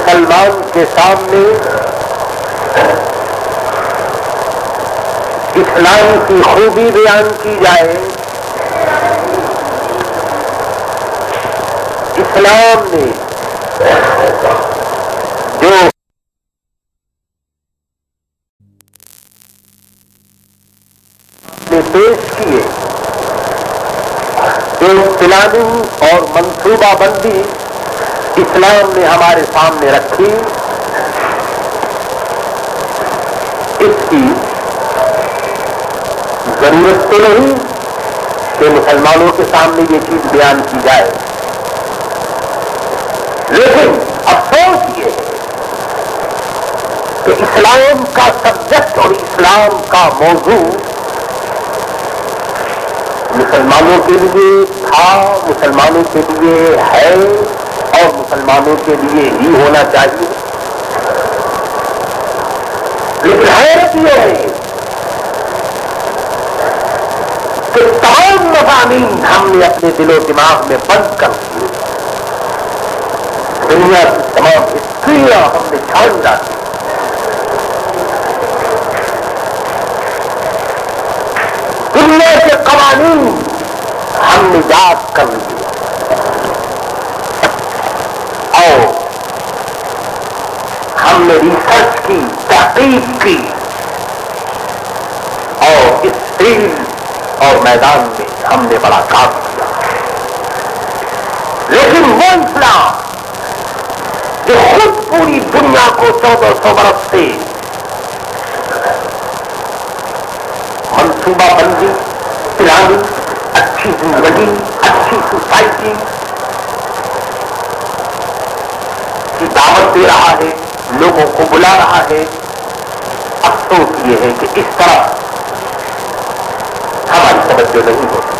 مسلمان کے سامنے اسلام کی خوبی بیان کی جائے، اسلام نے جو پیش کیے، جو پلاننگ اور منصوبہ بندی اسلام نے ہمارے سامنے رکھی، اس کی ضرورت تو نہیں کہ مسلمانوں کے سامنے یہ چیز بیان کی جائے، لیکن افسوس یہ ہے کہ اسلام کا سبجیکٹ اور اسلام کا موضوع مسلمانوں کے لیے تھا، مسلمانوں کے لیے ہے اور مسلمانوں کے لیے ہی ہونا چاہیے، لیکن حیرت یہ ہے کہ تمام مضامین ہم نے اپنے دل و دماغ میں بند کر دیے، دنیا کی تمام ہسٹریاں ہم نے چھان ڈالی، دنیا کے قوانین ہم نے یاد کر لیے اور ہم نے ریسرچ کی، تحقیق کی اور اس فیلڈ اور میدان میں ہم نے بڑا کام کیا، لیکن وہ اسلام جو خود پوری دنیا کو 1400 برس سے منصوبہ بندی، پلاننگ، اچھی زندگی، اچھی سوسائٹی کی دعوت دے رہا ہے، لوگوں کو بلا رہا ہے، افسوس یہ ہے کہ اس طرح ہماری توجہ نہیں ہوتی۔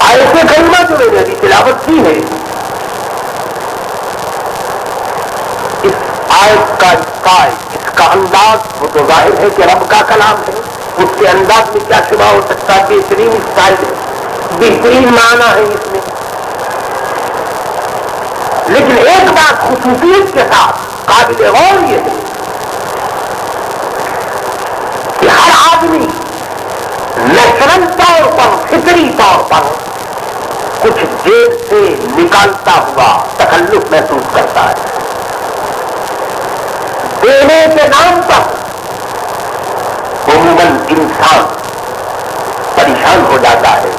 آیت کریمہ جو میں نے ابھی تلاوت کی ہے، اس آیت کا اس کا انداز وہ تو ظاہر ہے کہ رب کا کلام ہے، اس کے انداز میں کیا شبہ ہو سکتا ہے، بہترین اسٹائل ہے، بہترین معنی ہے اس میں، لیکن ایک بات خصوصیت کے ساتھ قابل غور یہ ہے کہ ہر آدمی نیچرل طور پر، فطری طور پر کچھ جیب سے نکالتا ہوا تکلف محسوس کرتا ہے، دینے کے نام پر عموماً انسان پریشان ہو جاتا ہے،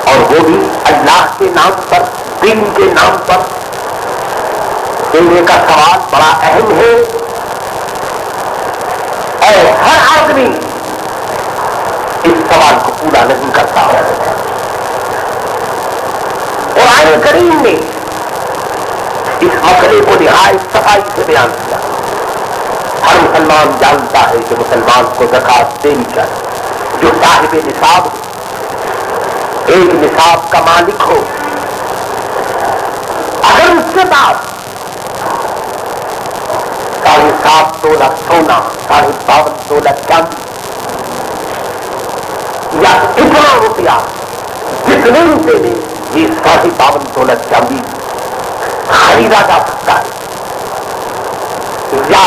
اور وہ بھی اللہ کے نام پر، دین کے نام پر۔ دینے کا سوال بڑا اہم ہے اور ہر آدمی اس سوال کو پورا نہیں کرتا ہے۔ قرآن کریم نے اس مسئلے کو نہایت صفائی سے بیان کیا۔ ہر مسلمان جانتا ہے کہ مسلمان کو زکوٰۃ دینی چاہیے، جو صاحب نصاب ہو، ایک نصاب کا مالک ہو، اگر اس کے پاس 7.5 تولہ سونا، 52 تولہ چاندی یا اتنا روپیہ جتنے روپے میں یہ 52 تولہ چاندی خریدا جا سکتا ہے، یا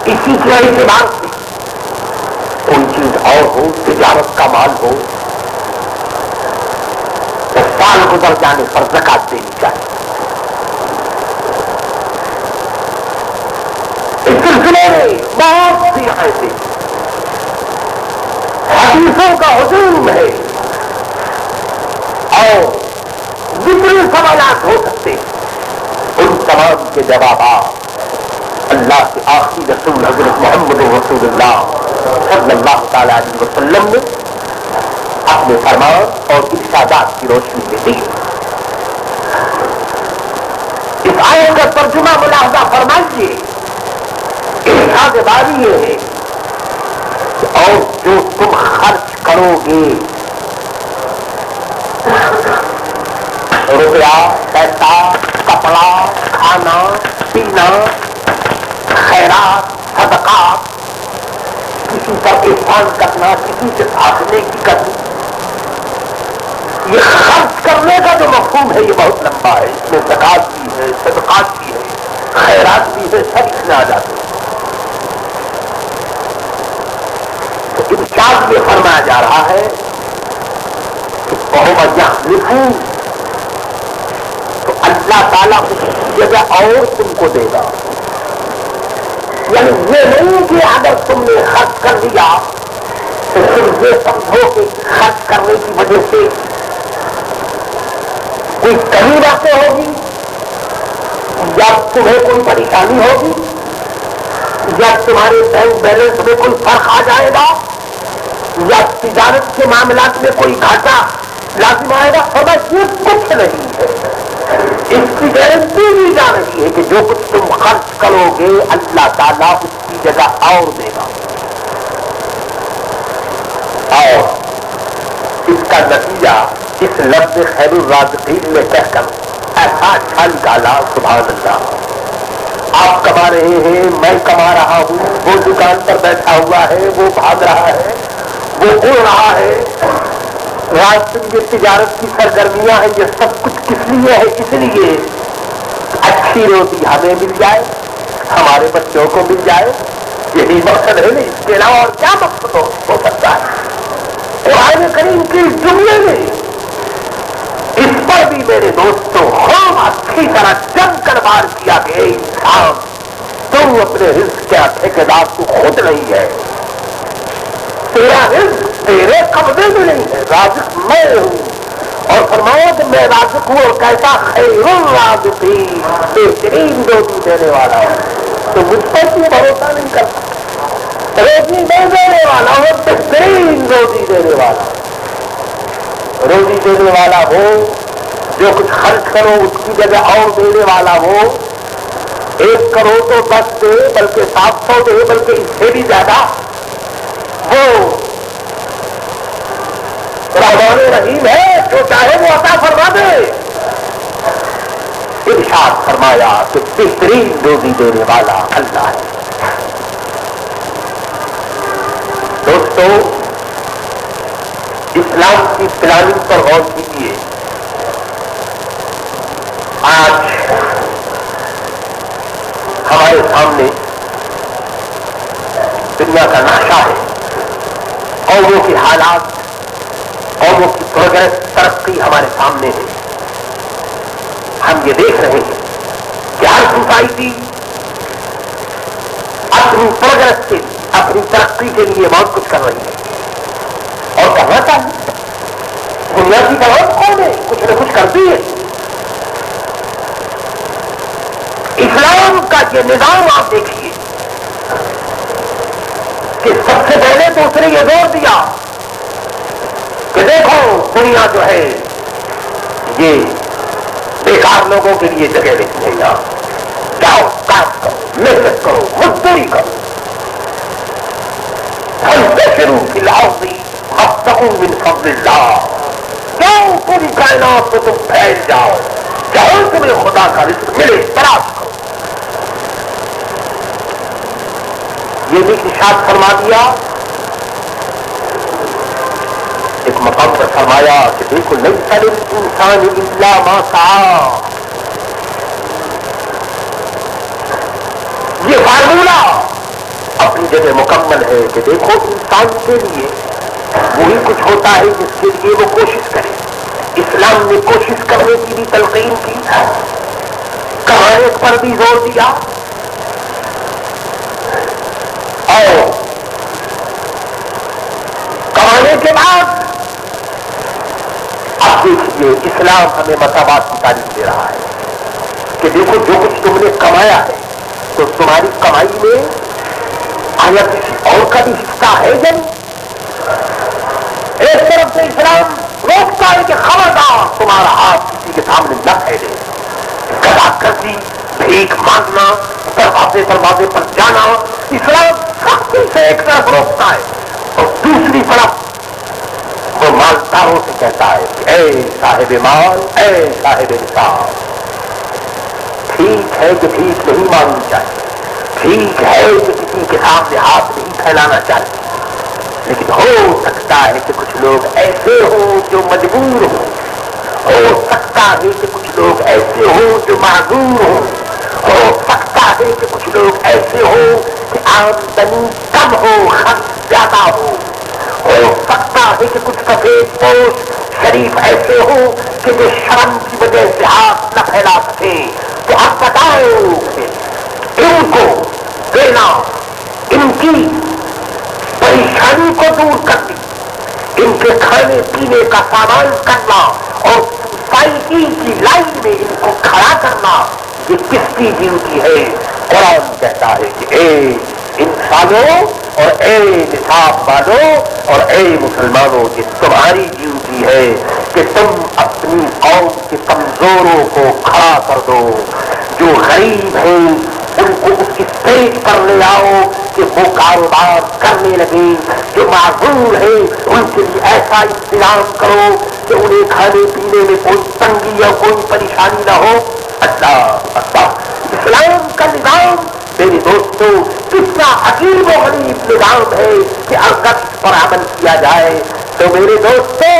اسی کے اعتبار سے کوئی چیز اور ہو، تجارت کا مال ہو، تو سال گزر جانے پر زکوٰۃ دینی چاہیے۔ اس سلسلے میں بہت سی ایسے حدیثوں کا ہجوم ہے اور جتنے سوالات ہو سکتے ہیں ان تمام کے جوابات اللہ کے آخری رسول حضرت محمد رسول اللہ صلی اللہ تعالی علیہ وسلم نے اپنے فرمان اور ارشادات کی روشنی میں دی۔ اس آیت کا ترجمہ ملاحظہ فرمائیے، ارشاد باری یہ ہے کہ اور جو تم خرچ کرو گے، روپیہ، پیسہ، کپڑا، کھانا پینا، خیرات، صدقات، کسی پر احسان کرنا، کسی سے ساتھ نیکی کرنی، مفہوم ہے یہ بہت لمبا ہے، اس میں زکات بھی ہے، صدقات بھی ہے، خیرات بھی ہے، سب اس میں آ جاتے ہیں۔ تو ارشاد میں فرمایا جا رہا ہے کہ یحلفون، تو اللہ تعالیٰ اس کی جگہ اور تم کو دے گا۔ یعنی یہ نہیں کہ اگر تم نے خرچ کر دیا تو تم یہ سمجھو کہ خرچ کرنے کی وجہ سے کوئی کمی واقع ہوگی یا تمہیں کوئی پریشانی ہوگی یا تمہارے بینک بیلنس میں کوئی فرق آ جائے گا یا تجارت کے معاملات میں کوئی گھاٹا لازم آئے گا، اور بس یہ کچھ نہیں ہے۔ اس کی گارنٹی دی جا رہی ہے کہ جو کچھ تم خرچ کرو گے اللہ تعالیٰ اس کی جگہ اور دے گا، اور اس کا نتیجہ اس لفظ خیر الرازقین میں کہہ کر ایسا اچھا نکالا، سبحان اللہ۔ آپ کما رہے ہیں، میں کما رہا ہوں، وہ دکان پر بیٹھا ہوا ہے، وہ بھاگ رہا ہے، وہ اڑ رہا ہے، رات دن یہ تجارت کی سرگرمیاں ہیں، یہ سب کچھ کس لیے ہے؟ اس لیے اچھی روٹی ہمیں مل جائے، ہمارے بچوں کو مل جائے، یہی مقصد ہے نا، اس کے علاوہ اور کیا مقصد ہو سکتا ہے؟ قرآن کریم کے جملے میں اس پر بھی میرے دوستوں خوب اچھی طرح جم کر بار کیا کہ اے انسان، تم اپنے رزق کے ٹھیکیدار تو خود نہیں ہے، تیرا رزق تیرے قبضے میں نہیں ہے، رازق میں ہوں، اور فرمایا کہ میں رازق ہوں، اور کیسا خیر الرازقین، بہترین روزی دینے والا ہوں، تو مجھ پر کیوں بھروسہ نہیں کرتا؟ روزی نہیں دینے والا ہو، بہترین روزی دینے والا، روزی دینے والا ہو، جو کچھ خرچ کرو اس کی جگہ اور دینے والا ہو، 1 کروڑ تو 10 دے، بلکہ 700 دے، بلکہ اس سے بھی زیادہ، وہ رحمان رحیم ہے، جو چاہے وہ عطا فرما دے۔ ارشاد فرمایا کہ بہترین روزی دینے والا اللہ ہے۔ دوستو، اسلام کی پلاننگ پر غور کیجیے۔ آج ہمارے سامنے دنیا کا نقشہ ہے، قوموں کے حالات، قوموں کی پروگریس، ترقی ہمارے سامنے ہے۔ ہم یہ دیکھ رہے ہیں کہ ہر سوسائٹی اپنی پروگریس کے، اپنی ترقی کے لیے بہت کچھ کر رہی ہے، اور کرنا چاہیے۔ دنیا کی بہت قوم ہے، کچھ نہ کچھ کرتی ہے۔ اسلام کا یہ نظام آپ دیکھیے کہ سب سے پہلے تو اس نے یہ زور دیا کہ دیکھو دنیا جو ہے یہ بیکار لوگوں کے لیے جگہ نہیں ہے، یہاں جاؤ، کام کرو، محنت کرو، مزدوری کرو، فانتشروا فی الارض وابتغوا من فضل اللہ، جاؤ پوری کائنات میں تم پھیل جاؤ، جہاں تمہیں خدا کا رزق ملے تلاش کرو۔ یہ بھی ارشاد فرما دیا، ایک مقام پر فرمایا کہ دیکھو لیس للانسان الا ما سعی، یہ فارمولہ اپنی جگہ مکمل ہے کہ دیکھو انسان کے لیے وہی کچھ ہوتا ہے جس کے لیے وہ کوشش کرے۔ اسلام نے کوشش کرنے کی بھی تلقین کی، کمانے پر بھی زور دیا، اور کمانے کے بعد اب دیکھیے اسلام ہمیں مساوات کی تعلیم دے رہا ہے کہ دیکھو جو کچھ تم نے کمایا ہے تو تمہاری کمائی میں آیا کسی اور کا بھی حصہ ہے جب؟ ایک طرف سے اسلام روکتا ہے کہ خبردار تمہارا ہاتھ کسی کے سامنے نہ پھیلے، گدا کرتی، بھیک مانگنا، دروازے دروازے پر جانا، اسلام سختی سے ایک طرف روکتا ہے، اور دوسری طرف وہ مالداروں سے کہتا ہے کہ اے صاحب مال، اے صاحب نصاب، ٹھیک ہے کہ بھیک نہیں مانگنی چاہیے، ٹھیک ہے کہ کسی کے سامنے ہاتھ نہیں پھیلانا چاہیے، لیکن ہو سکتا ہے کہ کچھ لوگ ایسے ہوں جو مجبور ہوں، ہو ہو سکتا ہے کہ کچھ لوگ ایسے ہوں جو معذور ہوں، ہو سکتا ہے کہ کچھ لوگ ایسے ہوں کہ آمدنی کم ہو، خرچ زیادہ ہو سکتا ہے کہ کچھ سفید پوش شریف ایسے ہوں کہ جو شرم کی وجہ سے ہاتھ نہ پھیلا سکے. تو اب بتاؤ ان کو دینا، ان کی پریشانی کو دور کرنا، ان کے کھانے پینے کا سامان کرنا اور سوسائٹی کی لائن میں ان کو کھڑا کرنا، یہ کس کی ڈیوٹی ہے؟ قرآن کہتا ہے کہ اے انسانوں اور اے نصاب والوں اور اے مسلمانوں، یہ تمہاری ڈیوٹی ہے کہ تم اپنی قوم کے کمزوروں کو کھڑا کر دو. جو غریب ہیں ان کو اس اسٹیج پر لے آؤ کہ وہ کاروبار کرنے لگے. جو معذور ہیں ان کے لیے ایسا انتظام کرو کہ انہیں کھانے پینے میں کوئی تنگی یا کوئی پریشانی نہ ہو. اللہ اللہ، اسلام کا نظام میرے دوستوں کتنا عجیب و غریب نظام ہے کہ اگر اس پر عمل کیا جائے تو میرے دوستوں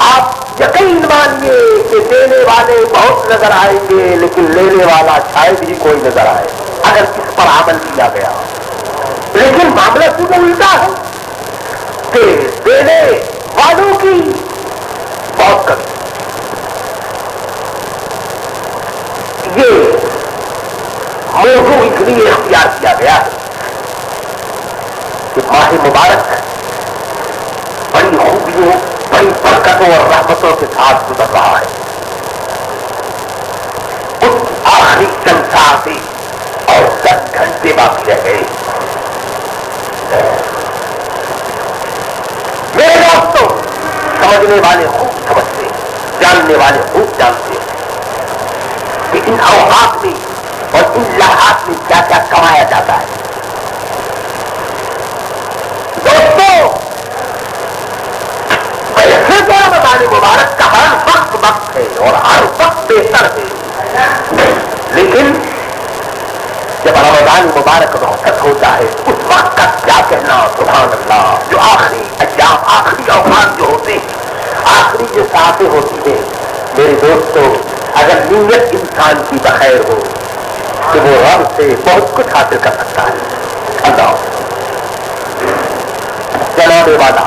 آپ یقین مانیے کہ دینے والے بہت نظر آئیں گے لیکن لینے والا شاید ہی کوئی نظر آئے اگر اس پر عمل کیا گیا. لیکن معاملہ سیدھا الٹا ہے کہ دینے والوں کی بہت کمی. یہ موضوع اس لیے اختیار کیا گیا ہے کہ ماہ مبارک بڑی خوبیوں، بڑی برکتوں اور رحمتوں کے ساتھ گزر رہا ہے. اس آخری چند ساعتیں اور 10 گھنٹے باقی رہ گئے. میرے دوستوں سمجھنے والے خوب سمجھتے ہیں، جاننے والے خوب جانتے ہیں کہ ان اوقات میں اور ان لمحات میں کیا کیا کمایا جاتا ہے. دوستوں ویسے تو رمضان مبارک کا ہر وقت ہے اور ہر وقت بہتر ہے، لیکن جب رمضان مبارک رخصت ہوتا ہے اس وقت کا کیا کہنا. سبحان اللہ، جو آخری ایام، آخری اوقات جو ہوتے ہیں، آخری جو ساعتیں ہوتی ہیں، میرے دوستوں اگر نیت انسان کی بخیر ہو تو وہ رب سے بہت کچھ حاصل کر سکتا ہے. اللہ جناب والا،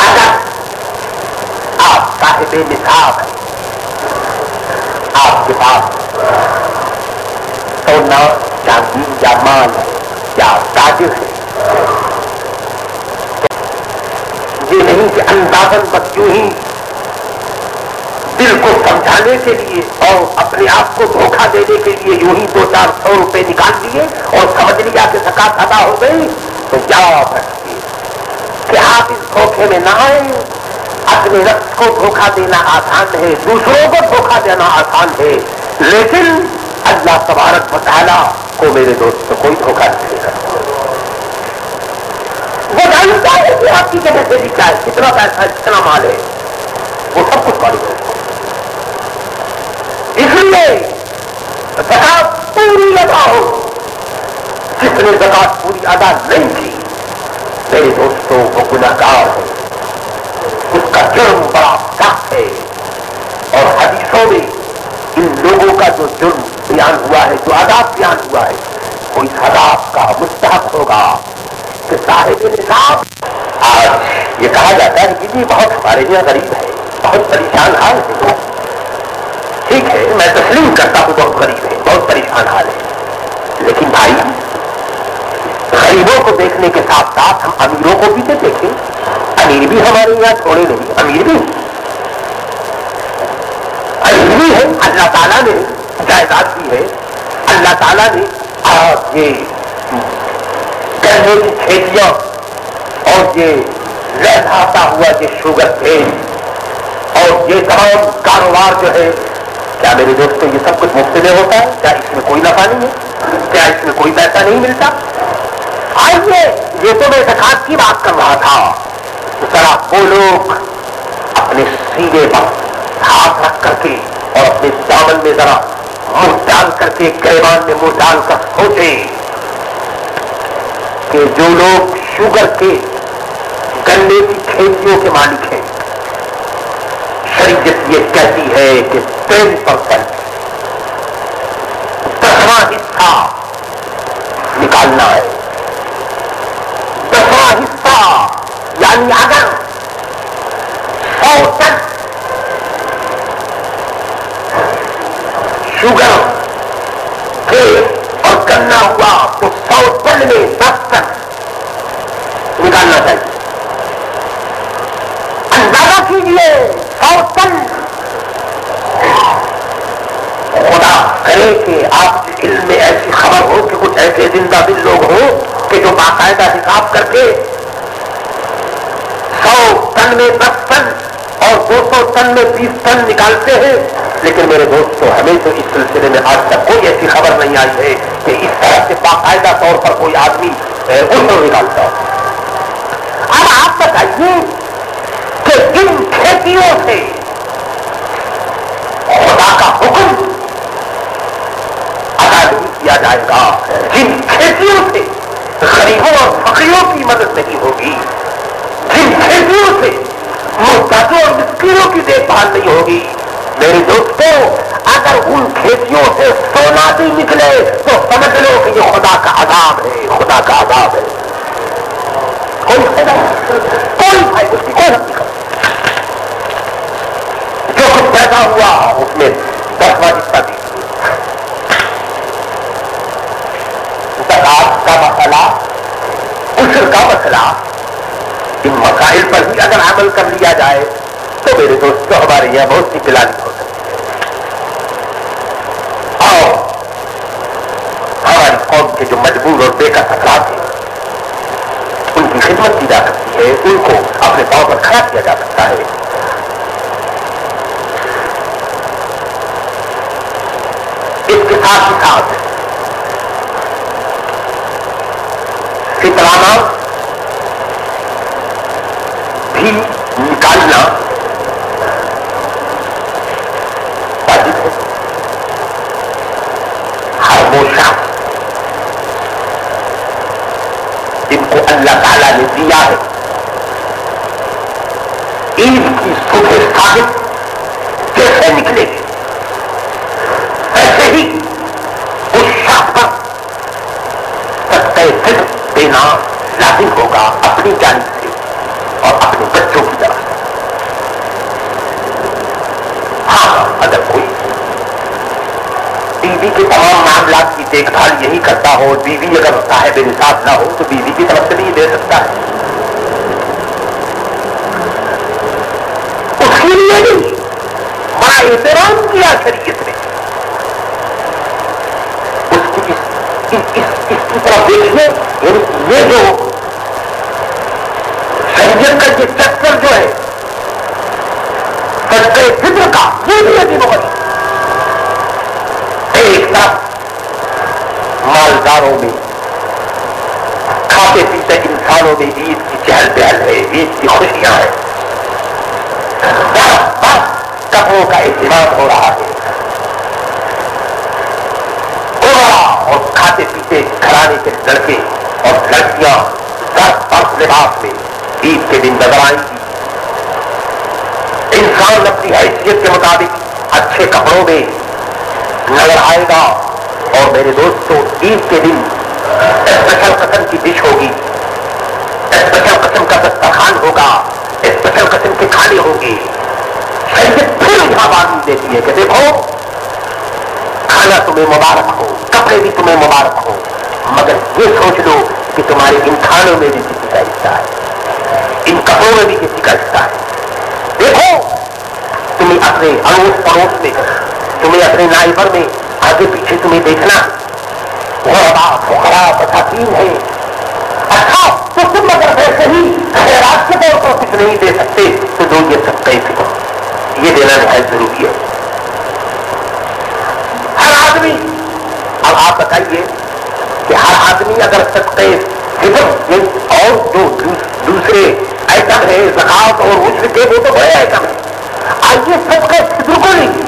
اگر آپ صاحب نصاب ہیں، آپ کے پاس سونا چاندی یا مال ہے یا تاجر ہے، یہ نہیں کہ اندازن بس یوں ہی دل کو سمجھانے کے لیے اور اپنے آپ کو دھوکہ دینے کے لیے یوں ہی 200-400 روپے نکال دیے اور سمجھ لیا کہ زکات ادا ہو گئی تو یاد رکھیے کہ آپ اس دھوکے میں نہ آئیں. اپنے نفس کو دھوکہ دینا آسان ہے، دوسروں کو دھوکہ دینا آسان ہے، لیکن اللہ تبارک و تعالیٰ کو میرے دوست کوئی دھوکہ نہیں دے گا. وہ جانتا ہے کہ آپ کی جگہ سے بھی کیا ہے، کتنا پیسہ، کتنا مال ہے، وہ سب کچھ معلوم ہے. اس لیے زکات پوری ادا ہو. جس نے زکات پوری ادا نہیں کی میرے دوستوں وہ گنہگار ہے، اس کا جرم بڑا سخت ہے. اور حدیثوں میں ان لوگوں کا جو جرم بیان ہوا ہے، جو عذاب بیان ہوا ہے، وہ اس عذاب کا مستحق ہوگا کہ صاحب نصاب. آج یہ کہا جاتا ہے کہ جی بہت ہمارے یہاں غریب ہے، بہت پریشان حال ہے. ٹھیک ہے، میں تسلیم کرتا ہوں بہت غریب ہے، بہت پریشان حال ہے، لیکن بھائی غریبوں کو دیکھنے کے ساتھ ساتھ ہم امیروں کو بھی تو دیکھیں. امیر بھی ہمارے یہاں تھوڑے نہیں، امیر بھی ہے. اللہ تعالیٰ نے جائیداد دی ہے، اللہ تعالیٰ نے آج یہ گنے کی کھیتیاں اور یہ لہراتا ہوا یہ شوگر کین اور یہ تمام کاروبار جو ہے، کیا میرے دوستوں یہ سب کچھ مفت میں ہوتا ہے؟ کیا اس میں کوئی نفع نہیں ہے؟ کیا اس میں کوئی پیسہ نہیں ملتا؟ آئیے، یہ تو میں زکات کی بات کر رہا تھا. ذرا وہ لوگ اپنے سینے پر ہاتھ رکھ کر کے اور اپنے دامن میں ذرا منہ ڈال کر کے، گریبان میں منہ ڈال کر سوچیں کہ جو لوگ شوگر کے گنے کی کھیتیوں کے مالک ہیں، شریعت یہ کہتی ہے کہ 10% 10واں حصہ نکالنا ہے. 10واں حصہ یعنی اگر 100 ٹن شوگر کے اور گنا ہوا تو 100 ٹن میں 10 ٹن نکالنا چاہیے. اندازہ کیجیے 100 ٹن. خدا کرے کہ آپ کے علم میں ایسی خبر ہو کہ کچھ ایسے زندہ دل لوگ ہوں کہ جو باقاعدہ حساب کر کے 100 ٹن میں 10 ٹن اور 200 ٹن میں 20 ٹن نکالتے ہیں. لیکن میرے دوستو ہمیں تو اس سلسلے میں آج تک کوئی ایسی خبر نہیں آئی ہے کہ اس طرح سے باقاعدہ طور پر کوئی آدمی اردو نکالتا ہو. اب آپ بتائیے کہ جن کھیتیوں سے خدا کا حکم ادا نہیں کیا جائے گا, جن کھیتیوں سے غریبوں اور فقیروں کی مدد نہیں ہوگی, جن کھیتیوں سے محتاجوں اور مسکینوں کی دیکھ بھال نہیں ہوگی, میرے دوستو اگر ان کھیتیوں سے سونا بھی نکلے تو سمجھ لو کہ یہ خدا کا عذاب ہے, خدا کا عذاب ہے. کوئی فائدہ کوئی فائدہ اس کی کوئی حقیقت. جو کچھ پیدا ہوا اس میں 10واں حصہ دی. زکات کا مسئلہ, عشر کا مسئلہ, ان مسائل پر بھی اگر عمل کر لیا جائے تو میرے دوستوں ہمارے یہاں بہت سی پلاننگ ہو سکتی ہے. اور ہماری قوم کے جو مجبور اور بے کس افراد ہیں ان کی خدمت کی جا سکتی ہے, ان کو اپنے پاؤں پر کھڑا کیا جا سکتا ہے. اس کے ساتھ ہی ساتھ فطرانہ بھی نکالنا واجب ہے. ہر وہ شخص جن کو اللہ تعالیٰ نے دیا ہے عید کی صبح ثابت کیسے نکلے گی, ایسے ہی اس شخص پر صدقہ فطر دینا لازم ہوگا اپنی جانب سے اور اپنے بچوں کی طرف سے. ہاں اگر کوئی بیوی کے تمام معاملات کی دیکھ بھال یہی کرتا ہو, بیوی اگر صاحب نصاب نہ ہو تو بیوی کی طرف سے بھی دے سکتا ہے. اس کے لیے بھی بڑا احترام کیا شریعت نے. اس کی طرف دیکھیے, یہ جو شریعت کا یہ چکر جو ہے صدقہ فطر کا, یہ بھی عجیب و غریب. ایک طرف مالداروں میں, کھاتے پیتے انسانوں میں عید کی چہل پہل ہے, عید کی خوشیاں ہیں, بس کپڑوں کا اہتمام ہو رہا ہے. اور کھاتے پیتے گھرانے کے لڑکے اور لڑکیاں برف لباس میں عید کے دن نظر آئیں گی. انسان اپنی حیثیت کے مطابق اچھے کپڑوں میں نظر آئے گا. اور میرے دوستوں عید کے دن اسپیشل قسم کی ڈش ہوگی, اسپیشل قسم کا دسترخوان ہوگا, اسپیشل قسم کے کھانے ہوں گے. شریعت پھر یہاں بات دیتی ہے کہ دیکھو کھانا تمہیں مبارک ہو, کپڑے بھی تمہیں مبارک ہو, مگر یہ سوچ لو کہ تمہارے ان کھانوں میں بھی کسی کا حصہ ہے, ان کپڑوں میں بھی کسی کا حصہ ہے. دیکھو تمہیں اپنے اڑوس پڑوس میں, تمہیں اپنے نائبر میں آگے پیچھے تمہیں دیکھنا, غربا فقراء مساکین ہے. اچھا تو تم اگر ویسے ہی خیرات کے طور پر کچھ نہیں دے سکتے تو دو یہ صدقہ فطر, یہ دینا نہایت ضروری ہے. ہر آدمی, اب آپ بتائیے کہ ہر آدمی اگر صدقہ فطر اور جو دوسرے آئٹم ہے زکات اور عشر کے, وہ تو بڑے آئٹم ہیں. آئیے صدقہ فطر کو لیجیے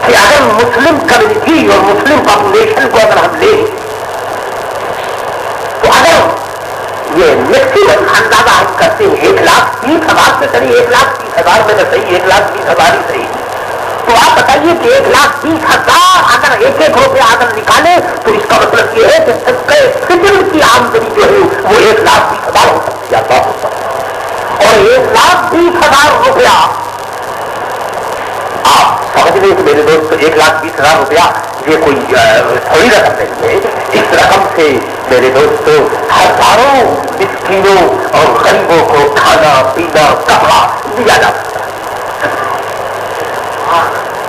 کہ اگر مسلم کمیونٹی اور مسلم پاپولیشن کو اگر ہم لیں تو اگر یہ میکسیمم اندازہ ہم کرتے ہیں 1,30,000 سے قریب 1,30,000 20,000 میں صحیح, 1,20,000 ہی صحیح. تو آپ بتائیے کہ 1,20,000 اگر ایک ایک روپیہ اگر نکالے تو اس کا مطلب یہ ہے کہ صدقہ فطر کی آمدنی جو ہے وہ 1,20,000 ہو سکتی ہے. اللہ ہوتا ہے. اور 1,20,000 روپیہ آپ سمجھ لیں کہ میرے دوست 1,20,000 روپیہ یہ کوئی تھوڑی رقم نہیں ہے. اس رقم سے میرے دوستوں ہزاروں مسکینوں اور غریبوں کو کھانا پینا کپڑا دیا جا سکتا ہے.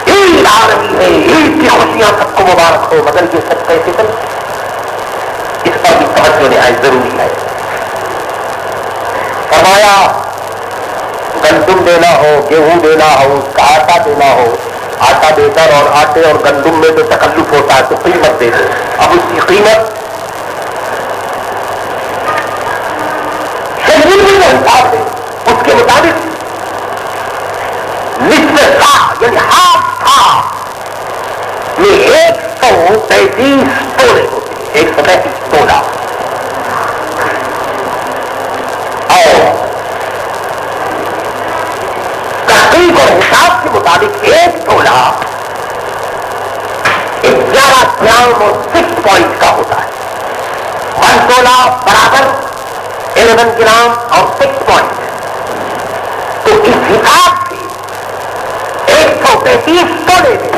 عید آ رہی ہے, عید کی خوشیاں سب کو مبارک ہو, مگر یہ سب کیسے چل, اس پر بھی توجہ نہایت ضروری ہے. فرمایا گندم دینا ہو, گیہوں دینا ہو, اس کا آٹا دینا ہو, آٹا دے کر اور آٹے اور گندم میں تو تکلف ہوتا ہے تو قیمت دے دو. اب اس کی قیمت شریعت کے حساب سے اس کے مطابق نصف سا یعنی ہاتھ تھا یہ 135 تولے ہوتے ہیں, 135 تولا. اور تحقیق اور حساب کے مطابق 1 تولا 11 گرام اور 6 پوائنٹ کا ہوتا ہے. 1 تولا برابر 11 گرام اور 6 پوائنٹ. تو اس حساب سے 135 تولے میں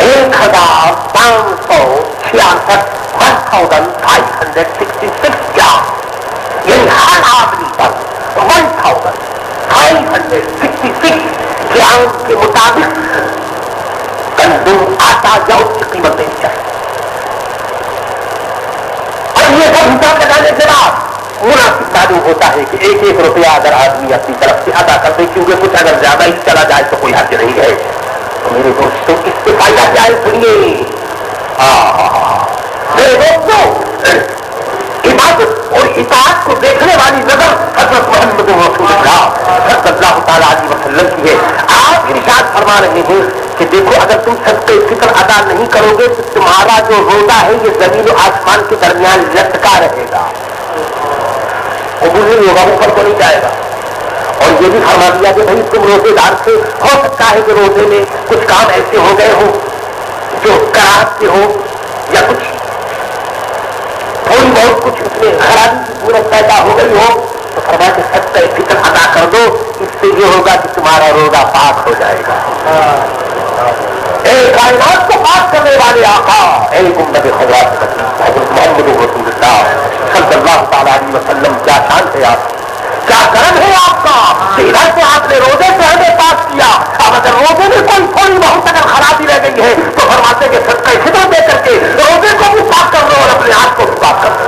1,566 1,566 گرام, یعنی ہر آدمی پر 1,566 گرام کے مطابق گندم آٹا یا اس کی قیمت دینی چاہیے. اور یہ سب حساب لگانے کے بعد مناسب معلوم ہوتا ہے کہ 1 روپیہ اگر آدمی اپنی طرف سے ادا کر دے, کیونکہ کچھ اگر زیادہ ہی چلا جائے تو کوئی حرج نہیں ہے. تو میرے دوستوں اس سے فائدہ کیا ہے سنیے. میرے دوستوں عبادت اور اطاعت کو دیکھنے والی نظر حضرت محمد رسول اللہ صلی اللہ تعالیٰ علیہ وسلم کی ہے. آپ ارشاد فرما رہے ہیں کہ دیکھو اگر تم صدقہ فطر ادا نہیں کرو گے تو تمہارا جو روزہ ہے یہ زمین و آسمان کے درمیان لٹکا رہے گا, قبول نہیں ہوگا, اوپر کو نہیں جائے گا. اور یہ بھی فرما دیا کہ بھائی تم روزے دار سے ہو سکتا ہے کہ روزے میں کچھ کام ایسے ہو گئے ہو جو کراہت کے ہو یا کچھ تھوڑی بہت کچھ اس میں خرابی کی صورت پیدا ہو گئی ہو, تو فرمایا کہ صدقہ فطر ادا کر دو, اس سے یہ ہوگا کہ تمہارا روزہ پاک ہو جائے گا. اے کائنات کو پاک کرنے والے آقا, اے امت خضرات حضرت محمد رسول اللہ صلی اللہ تعالیٰ علیہ وسلم, کیا شان ہے آپ, کیا کرم ہے آپ کا. سیدھا سے آپ نے روزے سے ہمیں پاک کیا. اب اگر روزے میں کوئی تھوڑی بہت اگر خرابی رہ گئی ہے تو فرماتے کہ صدقہ فطر دے کر کے روزے کو بھی پاک کر لو اور اپنے آپ کو بھی پاک کر لو.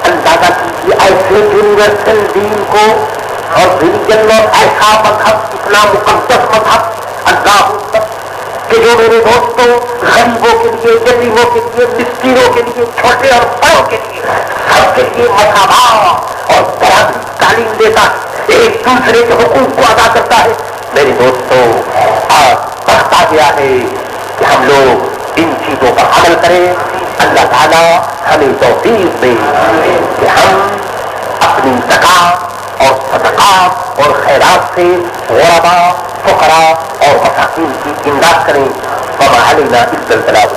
اندازہ کیجیے ایسے یونیورسل دین کو اور ریلیجن اور ایسا مذہب, اتنا مقدس مذہب اللہ کہ جو میرے دوستوں غریبوں کے لیے, یتیموں کے لیے, مسکینوں کے لیے, چھوٹے اور بڑوں کے لیے, سب کے لیے مساوات اور برابری تعلیم دیتا ہے, ایک دوسرے کے حقوق کو ادا کرتا ہے. میرے دوستوں آج وقت آ گیا ہے کہ ہم لوگ ان چیزوں پر عمل کریں. اللہ تعالیٰ ہمیں توفیق دے کہ ہم اپنی زکات اور صدقات اور خیرات سے غرباء, فقراء اور مساکین کی امداد کریں. وما علینا الا البلاغ.